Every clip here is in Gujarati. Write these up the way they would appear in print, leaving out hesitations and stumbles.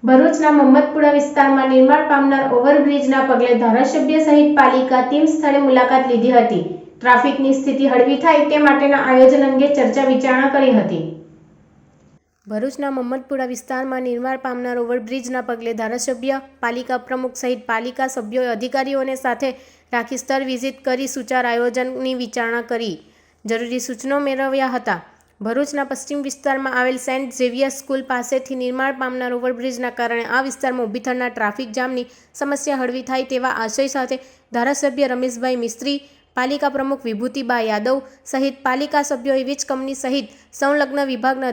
ભરૂચના મમ્મદપુરા વિસ્તારમાં નિર્માણ પામનાર ઓવરબ્રિજના પગલે ધારાસભ્ય સહિત પાલિકા ટીમ સ્થળે મુલાકાત લીધી હતી. ટ્રાફિકની સ્થિતિ હળવી થાય તે માટેના આયોજન અંગે ચર્ચા વિચારણા કરી હતી. ભરૂચના મમ્મદપુરા વિસ્તારમાં નિર્માણ પામનાર ઓવરબ્રિજના પગલે ધારાસભ્ય, પાલિકા પ્રમુખ સહિત પાલિકા સભ્યોએ અધિકારીઓને સાથે રાખી સ્થળ વિઝિટ કરી સુચાર આયોજનની વિચારણા કરી જરૂરી સૂચનો મેળવ્યા હતા. ભરૂચના પશ્ચિમ વિસ્તારમાં આવેલ સેન્ટ ઝેવિયર્સ સ્કૂલ પાસેથી નિર્માણ પામનાર ઓવરબ્રિજના કારણે આ વિસ્તારમાં ઊભી થનાર ટ્રાફિક જામની સમસ્યા હળવી થાય તેવા આશય સાથે ધારાસભ્ય રમેશભાઈ મિસ્ત્રી, પાલિકા પ્રમુખ વિભૂતિબા યાદવ સહિત પાલિકા સભ્યોએ વીજ કંપની સહિત સંલગ્ન વિભાગના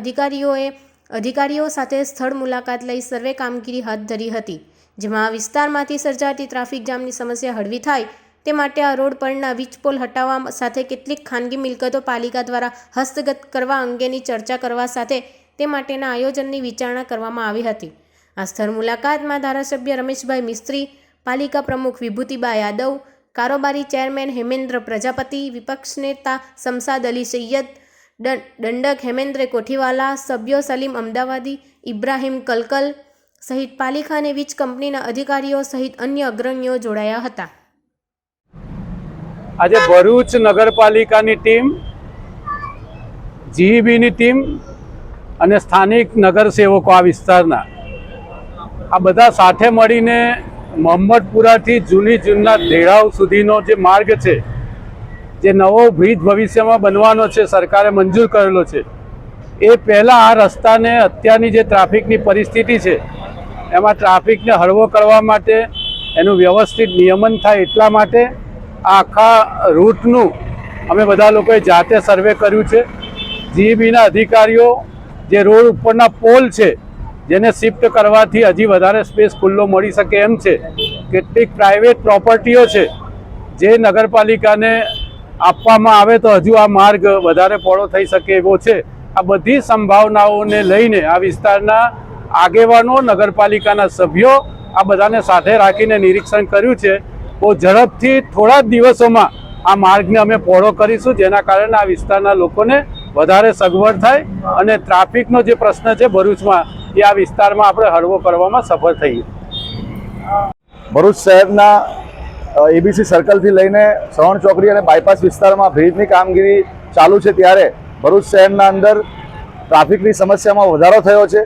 અધિકારીઓ સાથે સ્થળ મુલાકાત લઈ સર્વે કામગીરી હાથ ધરી હતી, જેમાં આ વિસ્તારમાંથી સર્જાતી ટ્રાફિક જામની સમસ્યા હળવી થાય તે માટે આ રોડ પરના વીજ પોલ હટાવવા સાથે કેટલીક ખાનગી મિલકતો પાલિકા દ્વારા હસ્તગત કરવા અંગેની ચર્ચા કરવા સાથે તે માટેના આયોજનની વિચારણા કરવામાં આવી હતી. આ સ્થળ મુલાકાતમાં ધારાસભ્ય રમેશભાઈ મિસ્ત્રી, પાલિકા પ્રમુખ વિભૂતિબા યાદવ, કારોબારી ચેરમેન હેમેન્દ્ર પ્રજાપતિ, વિપક્ષ નેતા શમશાદ અલી સૈયદ, દંડક હેમેન્દ્ર કોઠીવાલા, સભ્યો સલીમ અમદાવાદી, ઇબ્રાહીમ કલકલ સહિત પાલિકા અને વીજ કંપનીના અધિકારીઓ સહિત અન્ય અગ્રણીઓ જોડાયા હતા. આજે ભરૂચ નગરપાલિકાની ટીમ, જીઈબીની ટીમ અને સ્થાનિક નગરસેવકો આ વિસ્તારના આ બધા સાથે મળીને મમ્મદપુરાથી જૂના ધેડાવ સુધીનો જે માર્ગ છે, જે નવો બ્રિજ ભવિષ્યમાં બનવાનો છે, સરકારે મંજૂર કરેલો છે, એ પહેલાં આ રસ્તાને અત્યારની જે ટ્રાફિકની પરિસ્થિતિ છે એમાં ટ્રાફિકને હળવો કરવા માટે એનું વ્યવસ્થિત નિયમન થાય એટલા માટે આ આખા રૂટનું અમે બધા લોકોએ જાતે સર્વે કર્યું છે. જીઈબીના અધિકારીઓ જે રોડ ઉપરના પોલ છે જેને શિફ્ટ કરવાથી હજી વધારે સ્પેસ ખુલ્લો મળી શકે એમ છે, કેટલીક પ્રાઇવેટ પ્રોપર્ટીઓ છે જે નગરપાલિકાને આપવામાં આવે તો હજુ આ માર્ગ વધારે પહોળો થઈ શકે એવો છે. આ બધી સંભાવનાઓને લઈને આ વિસ્તારના આગેવાનો, નગરપાલિકાના સભ્યો આ બધાને સાથે રાખીને નિરીક્ષણ કર્યું છે. બહુ ઝડપથી થોડા જ દિવસોમાં આ માર્ગને અમે પહોળો કરીશું, જેના કારણે આ વિસ્તારના લોકોને વધારે સગવડ થાય અને ટ્રાફિકનો જે પ્રશ્ન છે ભરૂચમાં એ આ વિસ્તારમાં આપણે હળવો કરવામાં સફળ થઈએ. ભરૂચ શહેરના એબીસી સર્કલથી લઈને સવર્ણ ચોકડી અને બાયપાસ વિસ્તારમાં બ્રિજની કામગીરી ચાલુ છે, ત્યારે ભરૂચ શહેરના અંદર ટ્રાફિકની સમસ્યામાં વધારો થયો છે.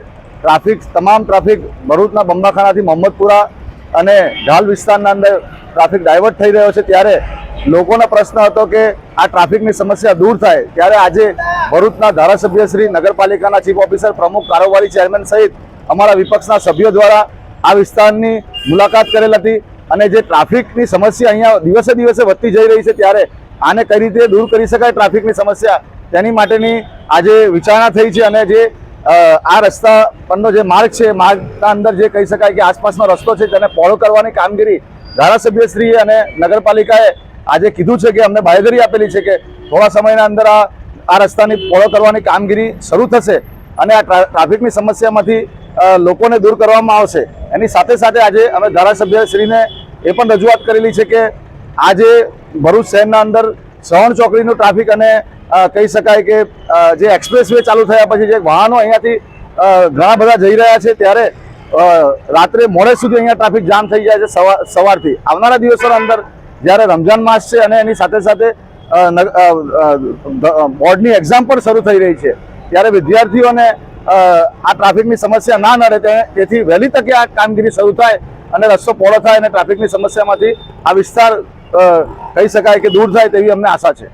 તમામ ટ્રાફિક ભરૂચના બંબાખાનાથી મમ્મદપુરા અને ઢાલ વિસ્તારના અંદર ટ્રાફિક ડાયવર્ટ થઈ રહ્યો છે, ત્યારે લોકોનો પ્રશ્ન હતો કે આ ટ્રાફિકની સમસ્યા દૂર થાય. ત્યારે આજે ભરૂચના ધારાસભ્ય શ્રી, નગરપાલિકાના ચીફ ઓફિસર, પ્રમુખ, કારોબારી ચેરમેન સહિત અમારા વિપક્ષના સભ્યો દ્વારા આ વિસ્તારની મુલાકાત કરેલ હતી અને જે ટ્રાફિકની સમસ્યા અહીંયા દિવસે દિવસે વધતી જઈ રહી છે, ત્યારે આને કઈ રીતે દૂર કરી શકાય ટ્રાફિકની સમસ્યા તેની માટેની આજે વિચારણા થઈ છે. અને જે આ રસ્તા પરનો જે માર્ગ છે, માર્ગના અંદર જે કહી શકાય કે આસપાસનો રસ્તો છે તેને પહોળો કરવાની કામગીરી ધારાસભ્યશ્રીએ અને નગરપાલિકાએ આજે કીધું છે કે અમને બાંહેધરી આપેલી છે કે થોડા સમયના અંદર આ રસ્તાની પહોળો કરવાની કામગીરી શરૂ થશે અને આ ટ્રાફિકની સમસ્યામાંથી લોકોને દૂર કરવામાં આવશે. એની સાથે સાથે આજે અમે ધારાસભ્યશ્રીને એ પણ રજૂઆત કરેલી છે કે આજે ભરૂચ શહેરના અંદર સવર્ણ ચોકડીનું ટ્રાફિક અને કહી શકાય કે જે એક્સપ્રેસ વે ચાલુ થયા પછી જે વાહનો અહીંયાથી ઘણા બધા જઈ રહ્યા છે, ત્યારે રાત્રે મોડે સુધી અહીંયા ટ્રાફિક જામ થઈ જાય છે સવારથી. આવનારા દિવસોના અંદર જ્યારે રમઝાન માસ છે અને એની સાથે સાથે બોર્ડની એક્ઝામ પણ શરૂ થઈ રહી છે, ત્યારે વિદ્યાર્થીઓને આ ટ્રાફિકની સમસ્યા ના નડે તેથી વહેલી તકે આ કામગીરી શરૂ થાય અને રસ્તો પહોળો થાય અને ટ્રાફિકની સમસ્યામાંથી આ વિસ્તાર કહી શકાય કે દૂર થાય તેવી અમને આશા છે.